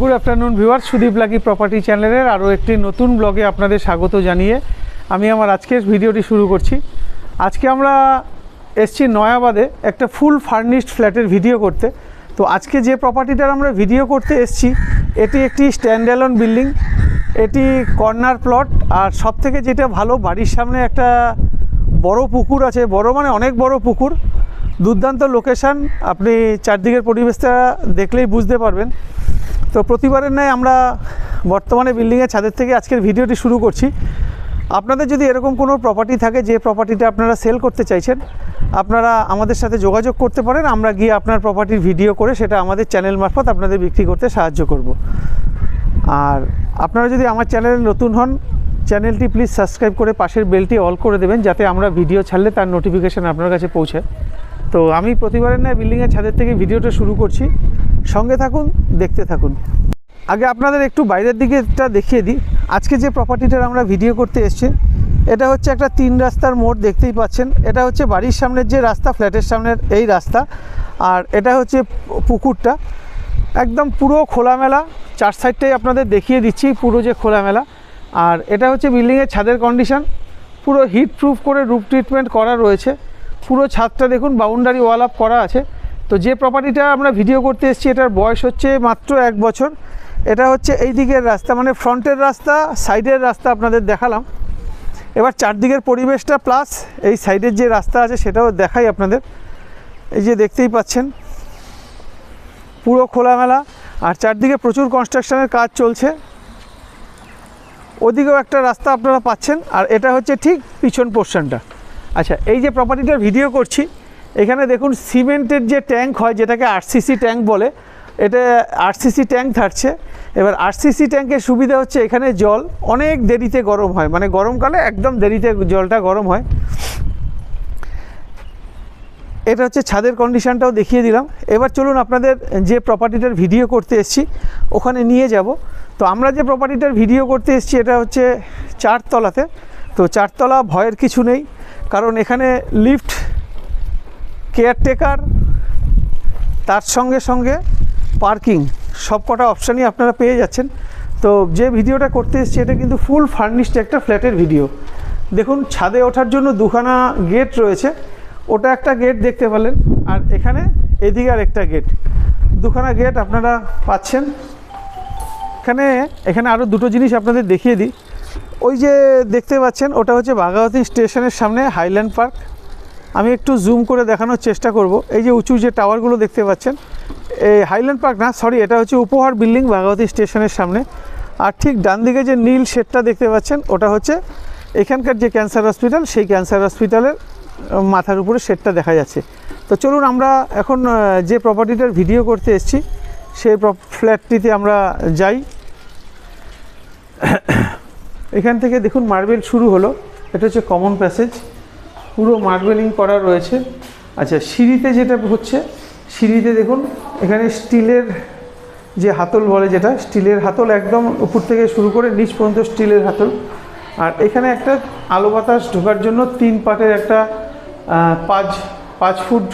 Good afternoon viewers, Sudip lucky property চ্যানেলের আরও একটি নতুন ব্লগে আপনাদের স্বাগত জানিয়ে আমি আমার আজকের ভিডিওটি শুরু করছি। আজকে আমরা এসছি নয়াবাদে একটা ফুল ফার্নিশড ফ্ল্যাটের ভিডিও করতে। তো আজকে যে প্রপার্টিটার আমরা ভিডিও করতে এসছি এটি একটি স্ট্যান্ডঅ্যালোন বিল্ডিং, এটি কর্নার প্লট। আর সবথেকে যেটা ভালো, বাড়ির সামনে একটা বড় পুকুর আছে, বড় মানে অনেক বড় পুকুর, দুর্দান্ত লোকেশান। আপনি চারদিকের পরিবেশটা দেখলেই বুঝতে পারবেন। তো প্রতিবারের ন্যায় আমরা বর্তমানে বিল্ডিংয়ের ছাদের থেকে আজকের ভিডিওটি শুরু করছি। আপনাদের যদি এরকম কোনো প্রপার্টি থাকে যে প্রপার্টিটা আপনারা সেল করতে চাইছেন, আপনারা আমাদের সাথে যোগাযোগ করতে পারেন। আমরা গিয়ে আপনার প্রপার্টির ভিডিও করে সেটা আমাদের চ্যানেল মারফত আপনাদের বিক্রি করতে সাহায্য করব। আর আপনারা যদি আমার চ্যানেলে নতুন হন, চ্যানেলটি প্লিজ সাবস্ক্রাইব করে পাশের বেলটি অল করে দেবেন, যাতে আমরা ভিডিও ছাড়লে তার নোটিফিকেশান আপনার কাছে পৌঁছায়। তো আমি প্রতিবারের ন্যায় বিল্ডিংয়ের ছাদের থেকে ভিডিওটা শুরু করছি, সঙ্গে থাকুন, দেখতে থাকুন। আগে আপনাদের একটু বাইরের দিকেটা দেখিয়ে দিই। আজকে যে প্রপার্টিটার আমরা ভিডিও করতে এসেছি এটা হচ্ছে একটা 3 রাস্তার মোড়, দেখতেই পাচ্ছেন। এটা হচ্ছে বাড়ির সামনের যে রাস্তা, ফ্ল্যাটের সামনের এই রাস্তা, আর এটা হচ্ছে পুকুরটা। একদম পুরো খোলামেলা, 4 সাইডটাই আপনাদের দেখিয়ে দিচ্ছি, পুরো যে খোলামেলা। আর এটা হচ্ছে বিল্ডিংয়ের ছাদের কন্ডিশন, পুরো হিট প্রুফ করে রুফ ট্রিটমেন্ট করা রয়েছে। পুরো ছাদটা দেখুন বাউন্ডারি ওয়াল আপ করা আছে। তো যে প্রপার্টিটা আমরা ভিডিও করতে এসেছি এটার বয়স হচ্ছে মাত্র 1 বছর। এটা হচ্ছে এই দিকের রাস্তা, মানে ফ্রন্টের রাস্তা, সাইডের রাস্তা আপনাদের দেখালাম। এবার চারদিকের পরিবেশটা প্লাস এই সাইডের যে রাস্তা আছে সেটাও দেখাই আপনাদের। এই যে দেখতেই পাচ্ছেন পুরো খোলামেলা, আর চারদিকে প্রচুর কনস্ট্রাকশনের কাজ চলছে। ওদিকেও একটা রাস্তা আপনারা পাচ্ছেন, আর এটা হচ্ছে ঠিক পিছন পোর্শনটা। আচ্ছা, এই যে প্রপার্টিটার ভিডিও করছি, এখানে দেখুন সিমেন্টের যে ট্যাঙ্ক হয়, যেটাকে আরসিসি ট্যাঙ্ক বলে, এটা আরসিসি ট্যাঙ্ক থাকছে। এবার আরসিসি ট্যাঙ্কের সুবিধা হচ্ছে এখানে জল অনেক দেরিতে গরম হয়, মানে গরমকালে একদম দেরিতে জলটা গরম হয়। এটা হচ্ছে ছাদের কন্ডিশনটাও দেখিয়ে দিলাম। এবার চলুন আপনাদের যে প্রপার্টিটার ভিডিও করতে এসেছি ওখানে নিয়ে যাব। তো আমরা যে প্রপার্টিটার ভিডিও করতে এসেছি এটা হচ্ছে 4 তলাতে। তো 4 তলা ভয়ের কিছু নেই, কারণ এখানে লিফট, কেয়ারটেকার, তার সঙ্গে সঙ্গে পার্কিং, সব কটা অপশানই আপনারা পেয়ে যাচ্ছেন। তো যে ভিডিওটা করতে এসেছি এটা কিন্তু ফুল ফার্নিশড একটা ফ্ল্যাটের ভিডিও। দেখুন ছাদে ওঠার জন্য 2খানা গেট রয়েছে, ওটা একটা গেট দেখতে পেলেন, আর এখানে এদিকে আর একটা গেট, 2খানা গেট আপনারা পাচ্ছেন। এখানে আরও 2টো জিনিস আপনাদের দেখিয়ে দিই। ওই যে দেখতে পাচ্ছেন ওটা হচ্ছে বাঘাওয়াতি স্টেশনের সামনে হাইল্যান্ড পার্ক। আমি একটু জুম করে দেখানোর চেষ্টা করব। এই যে উঁচু যে টাওয়ারগুলো দেখতে পাচ্ছেন, এই হাইল্যান্ড পার্ক না, সরি, এটা হচ্ছে উপহার বিল্ডিং বাঘাওয়াতি স্টেশনের সামনে। আর ঠিক ডান দিকে যে নীল শেডটা দেখতে পাচ্ছেন ওটা হচ্ছে এখানকার যে ক্যান্সার হসপিটাল, সেই ক্যান্সার হসপিটালের মাথার উপরে শেডটা দেখা যাচ্ছে। তো চলুন আমরা এখন যে প্রপার্টিটার ভিডিও করতে এসেছি সেই ফ্ল্যাটটিতে আমরা যাই। এখান থেকে দেখুন মার্বেল শুরু হলো, এটা হচ্ছে কমন প্যাসেজ, পুরো মার্বেলিং করা রয়েছে। আচ্ছা, সিঁড়িতে যেটা হচ্ছে, সিঁড়িতে দেখুন এখানে স্টিলের যে হাতল বলে, যেটা স্টিলের হাতল, একদম উপর থেকে শুরু করে নিচ পর্যন্ত স্টিলের হাতল। আর এখানে একটা আলো বাতাস ঢোকার জন্য 3 পাটের একটা 5 ফুট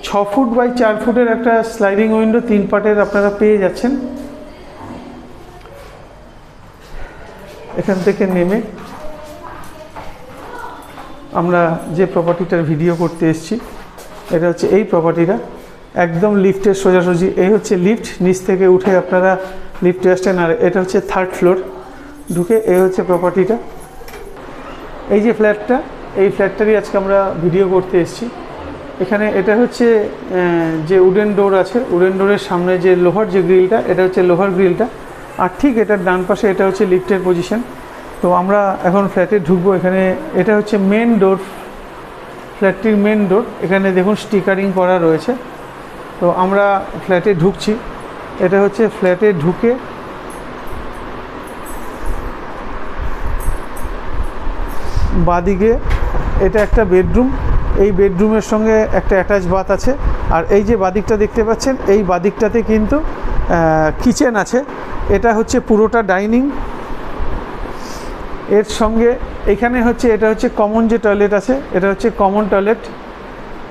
6 ফুট বাই 4 ফুটের একটা স্লাইডিং উইন্ডো 3 পাটের আপনারা পেয়ে যাচ্ছেন। এখান থেকে নেমে আমরা যে প্রপার্টিটার ভিডিও করতে এসেছি এটা হচ্ছে এই প্রপার্টিটা, একদম লিফটের সোজাসুজি। এই হচ্ছে লিফট, নিচ থেকে উঠে আপনারা লিফটে আসছেন, আর এটা হচ্ছে 3rd ফ্লোর ঢুকে এই হচ্ছে প্রপার্টিটা। এই যে ফ্ল্যাটটা, এই ফ্ল্যাটটারই আজকে আমরা ভিডিও করতে এসেছি। এখানে এটা হচ্ছে যে উডেন ডোর আছে, উডেন ডোরের সামনে যে লোহার যে গ্রিলটা, এটা হচ্ছে লোহার গ্রিলটা। আর ঠিক এটার ডান পাশে এটা হচ্ছে লিফটের পজিশন। তো আমরা এখন ফ্ল্যাটে ঢুকবো। এখানে এটা হচ্ছে মেন ডোর, ফ্ল্যাটটির মেন ডোর। এখানে দেখুন স্টিকারিং করা রয়েছে। তো আমরা ফ্ল্যাটে ঢুকছি। এটা হচ্ছে ফ্ল্যাটে ঢুকে বাদিকে এটা একটা বেডরুম, এই বেডরুমের সঙ্গে একটা অ্যাটাচ বাথ আছে। আর এই যে বাদিকটা দেখতে পাচ্ছেন, এই বাদিকটাতে কিন্তু কিচেন আছে। এটা হচ্ছে পুরোটা ডাইনিং, এর সঙ্গে এখানে হচ্ছে এটা হচ্ছে কমন যে টয়লেট আছে, এটা হচ্ছে কমন টয়লেট।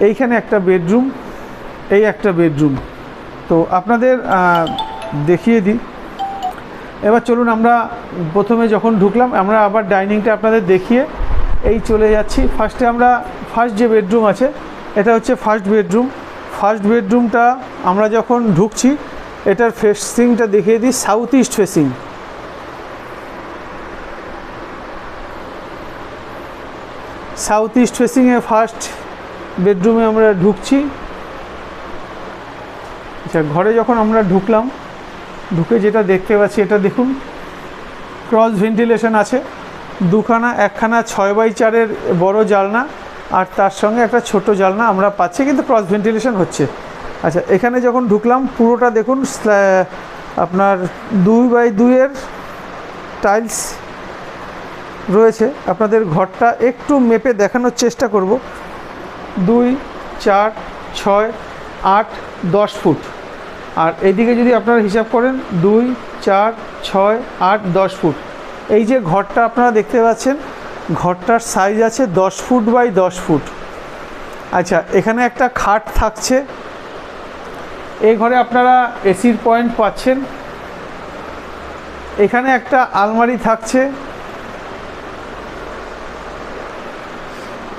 এইখানে একটা বেডরুম, এই একটা বেডরুম, তো আপনাদের দেখিয়ে দিই। এবার চলুন আমরা প্রথমে যখন ঢুকলাম আমরা আবার ডাইনিংটা আপনাদের দেখিয়ে এই চলে যাচ্ছি। ফার্স্টে আমরা ফার্স্ট যে বেডরুম আছে এটা হচ্ছে ফার্স্ট বেডরুম। ফার্স্ট বেডরুমটা আমরা যখন ঢুকছি এটার ফেসিংটা দেখিয়ে দিই, south east facing. South east ফেসিংয়ে ফার্স্ট বেডরুমে আমরা ঢুকছি। আচ্ছা, ঘরে যখন আমরা ঢুকলাম, ঢুকে যেটা দেখতে পাচ্ছি এটা দেখুন, ক্রস ভেন্টিলেশন আছে, দুখানা, একখানা 6x4 বড় জানলা আর তার সঙ্গে একটা ছোট জানলা আমরা পাচ্ছি, কিন্তু ক্রস ভেন্টিলেশন হচ্ছে। আচ্ছা, এখানে যখন ঢুকলাম পুরোটা দেখুন আপনার 2x2 টাইলস রয়েছে। আপনাদের ঘরটা একটু মেপে দেখানোর চেষ্টা করব। 2, 4, 6, 8, 10 ফুট। আর এইদিকে যদি আপনারা হিসাব করেন 2, 4, 6, 8, 10 ফুট। এই যে ঘরটা আপনারা দেখতে পাচ্ছেন, ঘরটার সাইজ আছে 10 ফুট বাই 10 ফুট। আচ্ছা, এখানে একটা খাট থাকছে। এই ঘরে আপনারা এসির পয়েন্ট পাচ্ছেন। এখানে একটা আলমারি থাকছে।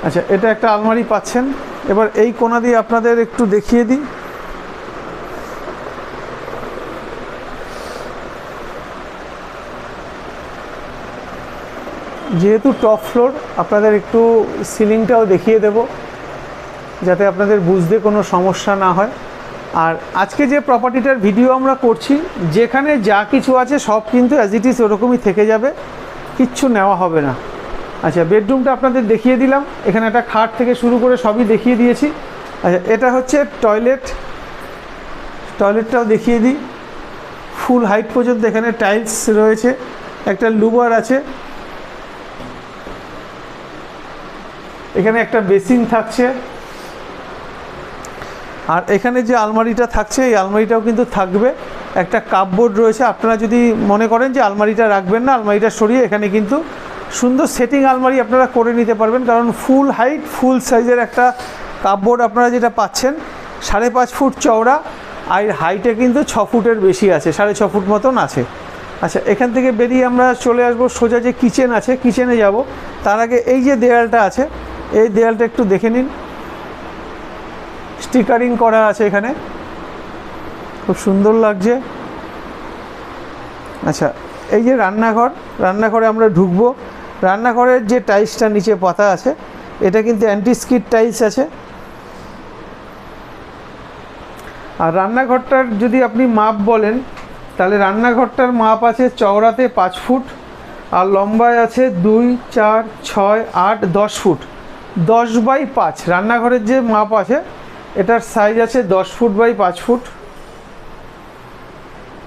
আচ্ছা, এটা একটা আলমারি পাচ্ছেন। এবার এই কোণা দিয়ে আপনাদের একটু দেখিয়ে দিই। যেহেতু টপ ফ্লোর, আপনাদের একটু সিলিংটাও দেখিয়ে দেব যাতে আপনাদের বুঝতে কোনো সমস্যা না হয়। আর আজকে যে প্রপার্টিটার ভিডিও আমরা করছি, যেখানে যা কিছু আছে সব কিন্তু অ্যাজ ইট ইজ ওরকমই থেকে যাবে, কিচ্ছু নেওয়া হবে না। আচ্ছা, বেডরুমটা আপনাদের দেখিয়ে দিলাম। এখানে একটা খাট থেকে শুরু করে সবই দেখিয়ে দিয়েছি। আচ্ছা, এটা হচ্ছে টয়লেট। টয়লেটটাও দেখিয়ে দিই। ফুল হাইট পর্যন্ত এখানে টাইলস রয়েছে, একটা লুবার আছে, এখানে একটা বেসিন থাকছে। আর এখানে যে আলমারিটা থাকছে এই আলমারিটাও কিন্তু থাকবে। একটা কাপবোর্ড রয়েছে। আপনারা যদি মনে করেন যে আলমারিটা রাখবেন না, আলমারিটা সরিয়ে এখানে কিন্তু সুন্দর সেটিং আলমারি আপনারা করে নিতে পারবেন। কারণ ফুল হাইট ফুল সাইজের একটা কাপবোর্ড আপনারা যেটা পাচ্ছেন 5.5 ফুট চওড়া, আর হাইটে কিন্তু 6 ফুটের বেশি আছে, 6.5 ফুট মতন আছে। আচ্ছা, এখান থেকে বেরিয়ে আমরা চলে আসবো সোজা যে কিচেন আছে, কিচেনে যাব। তার আগে এই যে দেয়ালটা আছে, এই দেয়ালটা একটু দেখে নিন। স্টিকারিং করা আছে এখানে, খুব সুন্দর লাগছে। আচ্ছা, এই যে রান্নাঘর, রান্নাঘরে আমরা ঢুকবো। রান্নাঘরের যে টাইলসটা নিচে পাতা আছে এটা কিন্তু অ্যান্টি স্কিড টাইলস আছে। আর রান্নাঘরটার যদি আপনি মাপ বলেন তাহলে রান্নাঘরটার মাপ আছে চওড়াতে 5 ফুট আর লম্বায় আছে 2, 4, 6, 8, 10 ফুট। 10x5 রান্নাঘরের যে মাপ আছে এটার সাইজ আছে 10 ফুট বাই 5 ফুট।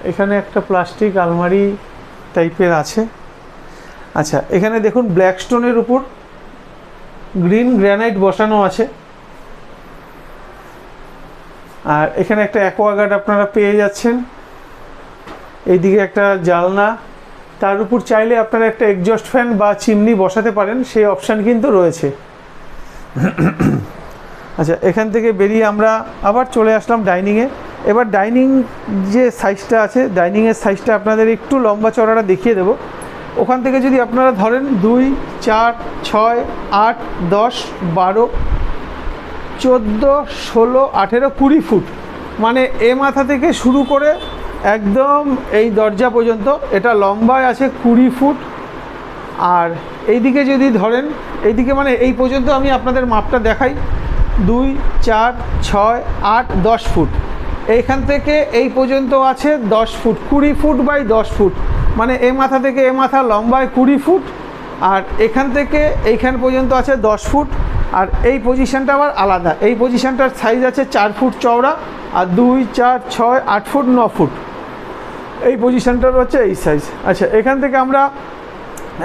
এখানে একটা প্লাস্টিক আলমারি টাইপের আছে। আচ্ছা, এখানে দেখুন ব্ল্যাক স্টোনের উপর গ্রিন গ্রানাইট বসানো আছে। আর এখানে একটা অ্যাকোয়াগার্ড আপনারা পেয়ে যাচ্ছেন। এইদিকে একটা জানলা, তার উপর চাইলে আপনারা একটা এক্সজস্ট ফ্যান বা চিমনি বসাতে পারেন, সেই অপশান কিন্তু রয়েছে। আচ্ছা, এখান থেকে বেরিয়ে আমরা আবার চলে আসলাম ডাইনিংয়ে। এবার ডাইনিং যে সাইজটা আছে, ডাইনিংয়ের সাইজটা আপনাদের একটু লম্বা চড়াটা দেখিয়ে দেবো। ওখান থেকে যদি আপনারা ধরেন 2, 4, 6, 8, 10, 12, 14, 16, 18, 20 ফুট, মানে এ মাথা থেকে শুরু করে একদম এই দরজা পর্যন্ত এটা লম্বায় আছে 20 ফুট। আর এইদিকে যদি ধরেন, এইদিকে মানে এই পর্যন্ত আমি আপনাদের মাপটা দেখাই, 2, 4, 6, 8, 10 ফুট। এইখান থেকে এই পর্যন্ত আছে 10 ফুট, 20 ফুট বাই 10 ফুট, মানে এ মাথা থেকে এ মাথা লম্বায় 20 ফুট। আর এখান থেকে এইখান পর্যন্ত আছে 10 ফুট। আর এই পজিশানটা আবার আলাদা, এই পজিশানটার সাইজ আছে 4 ফুট চওড়া আর 2, 4, 6, 8 ফুট 9 ফুট। এই পজিশানটার হচ্ছে এই সাইজ। আচ্ছা, এখান থেকে আমরা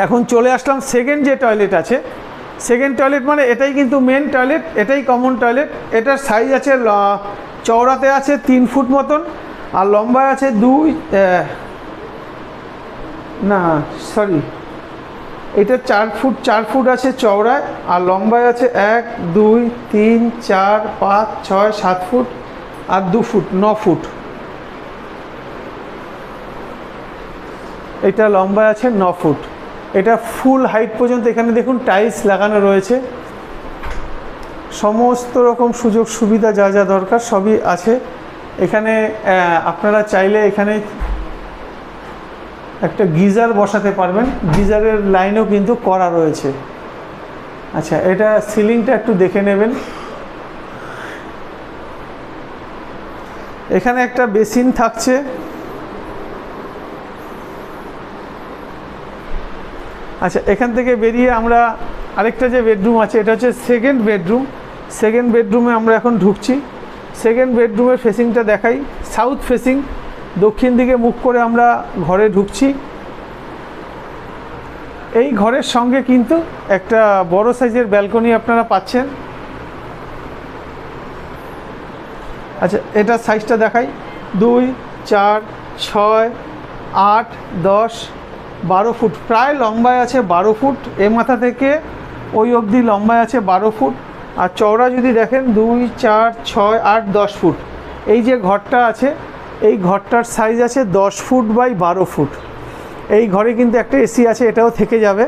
এখন চলে আসলাম সেকেন্ড যে টয়লেট আছে। সেকেন্ড টয়লেট মানে এটাই কিন্তু মেন টয়লেট, এটাই কমন টয়লেট। এটার সাইজ আছে চওড়াতে আছে 3 ফুট মতন আর লম্বায় আছে এটা 4 ফুট আছে চওড়ায় আর লম্বায় আছে 1, 2, 3, 4, 5, 6, 7 ফুট আর 2 ফুট, 9 ফুট। এটা লম্বা আছে 9 ফুট। এটা ফুল হাইট পর্যন্ত এখানে দেখুন টাইলস লাগানো রয়েছে, সমস্ত রকম সুযোগ সুবিধা যা যা দরকার সবই আছে এখানে। আপনারা চাইলে এখানে একটা গিজার বসাতে পারবেন, গিজারের লাইনও কিন্তু করা রয়েছে। আচ্ছা, এটা সিলিংটা একটু দেখে নেবেন। এখানে একটা বেসিন থাকছে, আচ্ছা এখান থেকে বেরিয়ে আমরা আরেকটা যে বেডরুম আছে এটা হচ্ছে সেকেন্ড বেডরুম। সেকেন্ড বেডরুমে আমরা এখন ঢুকছি। সেকেন্ড বেডরুমের ফেসিংটা দেখাই, সাউথ ফেসিং, দক্ষিণ দিকে মুখ করে আমরা ঘরে ঢুকছি। এই ঘরের সঙ্গে কিন্তু একটা বড় সাইজের ব্যালকনি আপনারা পাচ্ছেন। আচ্ছা, এটা সাইজটা দেখাই, 2, 4, 6, 8, 10, 12 ফুট, প্রায় লম্বায় আছে 12 ফুট। এ মাথা থেকে ওই অবধি লম্বায় আছে 12 ফুট। আর চওড়া যদি দেখেন 2, 4, 6, 8, 10 ফুট। এই যে ঘরটা আছে এই ঘরটার সাইজ আছে 10 ফুট বাই 12 ফুট। এই ঘরে কিন্তু একটা এসি আছে, এটাও থেকে যাবে।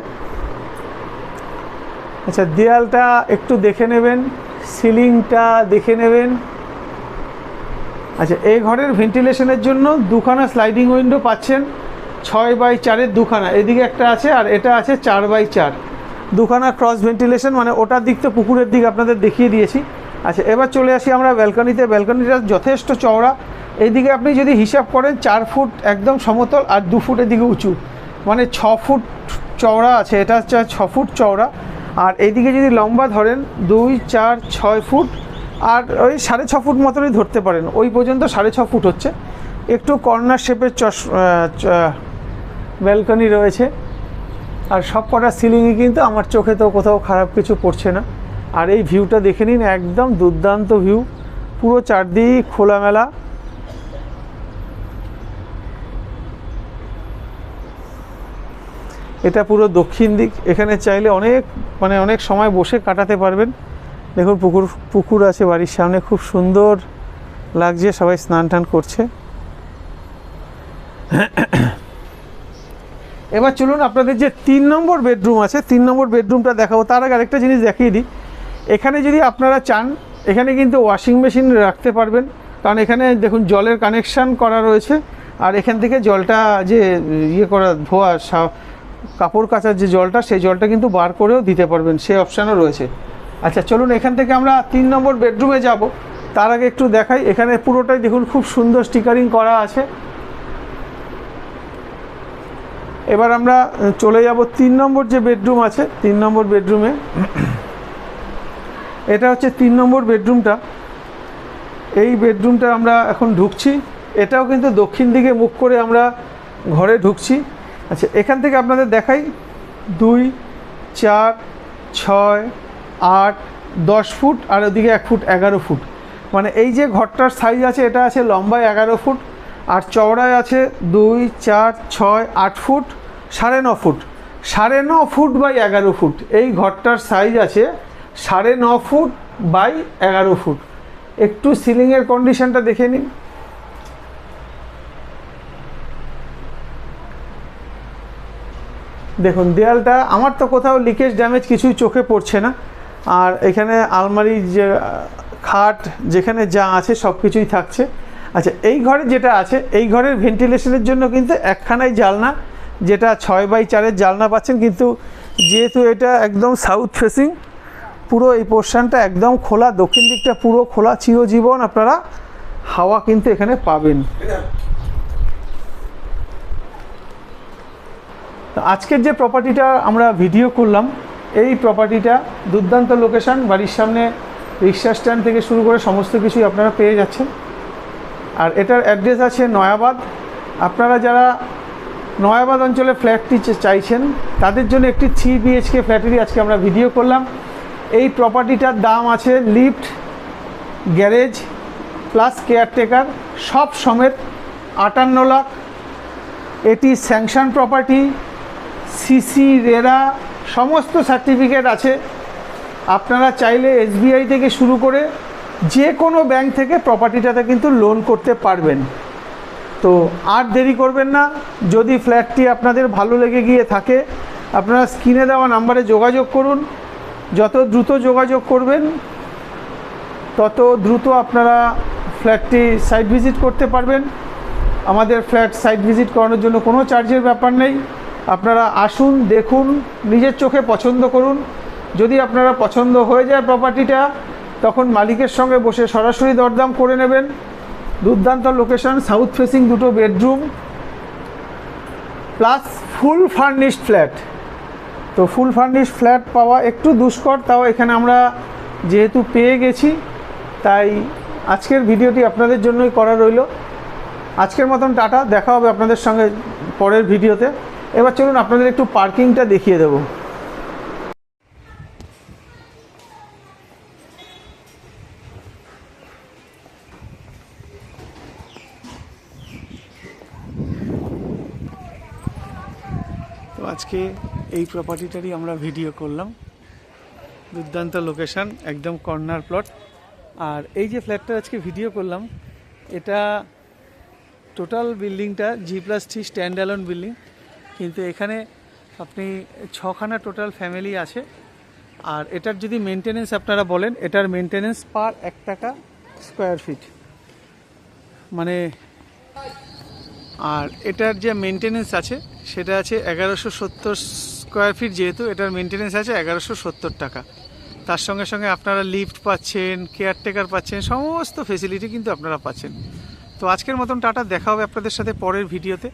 আচ্ছা, দেয়ালটা একটু দেখে নেবেন, সিলিংটা দেখে নেবেন। আচ্ছা, এই ঘরের ভেন্টিলেশনের জন্য দুখানা স্লাইডিং উইন্ডো পাচ্ছেন, 6x4-এর দুখানা, এদিকে একটা আছে আর এটা আছে 4x4, দুখানা ক্রস ভেন্টিলেশন, মানে ওটার দিক তো পুকুরের দিক আপনাদের দেখিয়ে দিয়েছি। আচ্ছা, এবার চলে আসি আমরা ব্যালকনিতে। ব্যালকনিটা যথেষ্ট চওড়া, এইদিকে আপনি যদি হিসাব করেন 4 ফুট একদম সমতল আর 2 ফুটের দিকে উঁচু, মানে 6 ফুট চওড়া আছে। এটা হচ্ছে 6 ফুট চওড়া। আর এইদিকে যদি লম্বা ধরেন 2, 4, 6 ফুট আর ওই 6.5 ফুট মতনই ধরতে পারেন, ওই পর্যন্ত 6.5 ফুট হচ্ছে। একটু কর্নার শেপের ব্যালকনি রয়েছে। আর সব কটা সিলিংয়ে কিন্তু আমার চোখে তো কোথাও খারাপ কিছু পড়ছে না। আর এই ভিউটা দেখে নিন, একদম দুর্দান্ত ভিউ, পুরো চারদিক খোলামেলা। এটা পুরো দক্ষিণ দিক, এখানে চাইলে অনেক সময় বসে কাটাতে পারবেন। দেখুন পুকুর আছে বাড়ির সামনে, খুব সুন্দর লাগছে, সবাই স্নান টান করছে। এবার চলুন আপনাদের যে 3 নম্বর বেডরুম আছে 3 নম্বর বেডরুমটা দেখাবো। তার আগে আরেকটা জিনিস দেখিয়ে দিই, এখানে যদি আপনারা চান এখানে কিন্তু ওয়াশিং মেশিন রাখতে পারবেন, কারণ এখানে দেখুন জলের কানেকশান করা রয়েছে। আর এখান থেকে জলটা যে ধোয়া কাপড় কাচার যে জলটা, সেই জলটা কিন্তু বার করেও দিতে পারবেন, সেই অপশানও রয়েছে। আচ্ছা, চলুন এখান থেকে আমরা 3 নম্বর বেডরুমে যাব। তার আগে একটু দেখাই, এখানে পুরোটাই দেখুন খুব সুন্দর স্টিকারিং করা আছে। এবার আমরা চলে যাব 3 নম্বর যে বেডরুম আছে 3 নম্বর বেডরুমে। এটা হচ্ছে 3 নম্বর বেডরুমটা। এই বেডরুমটা আমরা এখন ঢুকছি, এটাও কিন্তু দক্ষিণ দিকে মুখ করে আমরা ঘরে ঢুকছি। আচ্ছা, এখান থেকে আপনাদের দেখাই, 2, 4, 6, 8, 10 ফুট আর ওদিকে 1 ফুট 11 ফুট। মানে এই যে ঘরটার সাইজ আছে এটা আছে লম্বায় 11 ফুট আর চওড়ায় আছে 2, 4, 6, 8 foot, 9.5 foot, 9.5 foot by 11 foot. এই ঘরটার সাইজ আছে 9.5 ফুট বাই 11 ফুট। একটু সিলিংয়ের কন্ডিশনটা দেখে নিন। দেখুন দেয়ালটা, আমার তো কোথাও লিকেজ ড্যামেজ কিছুই চোখে পড়ছে না। আর এখানে আলমারি, যে খাট, যেখানে যা আছে সব কিছুই থাকছে। আচ্ছা, এই ঘরে যেটা আছে এই ঘরের ভেন্টিলেশনের জন্য কিন্তু একখানাই জানলা, যেটা 6x4-এর জানলা পাচ্ছেন। কিন্তু যেহেতু এটা একদম সাউথ ফেসিং, পুরো এই পোর্শনটা একদম খোলা, দক্ষিণ দিকটা পুরো খোলা, চিরজীবন আপনারা হাওয়া কিন্তু এখানে পাবেন। তো আজকের যে প্রপার্টিটা আমরা ভিডিও করলাম, এই প্রপার্টিটা দুর্দান্ত লোকেশান, বাড়ির সামনে রিক্সা স্ট্যান্ড থেকে শুরু করে সমস্ত কিছুই আপনারা পেয়ে যাচ্ছেন। আর এটার অ্যাড্রেস আছে নয়াবাদ। আপনারা যারা নয়াবাদ অঞ্চলে ফ্ল্যাটটি চাইছেন তাদের জন্য একটি 3 BHK ফ্ল্যাটেরই আজকে আমরা ভিডিও করলাম। এই প্রপার্টিটার দাম আছে লিফট, গ্যারেজ প্লাস কেয়ারটেকার সব সমেত 58 লাখ। এটি স্যাংশন প্রপার্টি, সিসি, রেরা সমস্ত সার্টিফিকেট আছে। আপনারা চাইলে SBI থেকে শুরু করে যে কোনো ব্যাংক থেকে প্রপার্টিটাতে কিন্তু লোন করতে পারবেন। তো আর দেরি করবেন না, যদি ফ্ল্যাটটি আপনাদের ভালো লেগে গিয়ে থাকে আপনারা স্ক্রিনে দেওয়া নাম্বারে যোগাযোগ করুন। যত দ্রুত যোগাযোগ করবেন তত দ্রুত আপনারা ফ্ল্যাটটি সাইট ভিজিট করতে পারবেন। আমাদের ফ্ল্যাট সাইট ভিজিট করানোর জন্য কোনো চার্জের ব্যাপার নেই। আপনারা আসুন, দেখুন, নিজের চোখে পছন্দ করুন। যদি আপনারা পছন্দ হয়ে যায় প্রপার্টিটা, তখন মালিকের সঙ্গে বসে সরাসরি দরদাম করে নেবেন। দুর্দান্ত লোকেশন, সাউথ ফেসিং, 2টো bedroom plus full furnished flat. তো ফুল ফার্নিশড ফ্ল্যাট পাওয়া একটু দুষ্কর, তাও এখানে আমরা যেহেতু পেয়ে গেছি তাই আজকের ভিডিওটি আপনাদের জন্যই করা রইল। আজকের মতন টাটা, দেখা হবে আপনাদের সঙ্গে পরের ভিডিওতে। এবার চলুন আপনাদের একটু পার্কিংটা দেখিয়ে দেবো। তো আজকে এই প্রপার্টিটারই আমরা ভিডিও করলাম। দুর্দান্ত লোকেশন, একদম কর্নার প্লট। আর এই যে ফ্ল্যাটটা আজকে ভিডিও করলাম, এটা টোটাল বিল্ডিংটা G+3 স্ট্যান্ড অ্যালোন বিল্ডিং, কিন্তু এখানে আপনি 6খানা টোটাল ফ্যামিলি আছে। আর এটার যদি মেনটেনেন্স আপনারা বলেন, এটার মেনটেনেন্স পার 1 টাকা স্কোয়ার ফিট, মানে আর এটার যে মেনটেনেন্স আছে সেটা আছে 1170 স্কোয়ার ফিট। যেহেতু এটার মেনটেনেন্স আছে 1170 টাকা, তার সঙ্গে সঙ্গে আপনারা লিফট পাচ্ছেন, কেয়ারটেকার পাচ্ছেন, সমস্ত ফেসিলিটি কিন্তু আপনারা পাচ্ছেন। তো আজকের মতন টাটা, দেখা হবে আপনাদের সাথে পরের ভিডিওতে।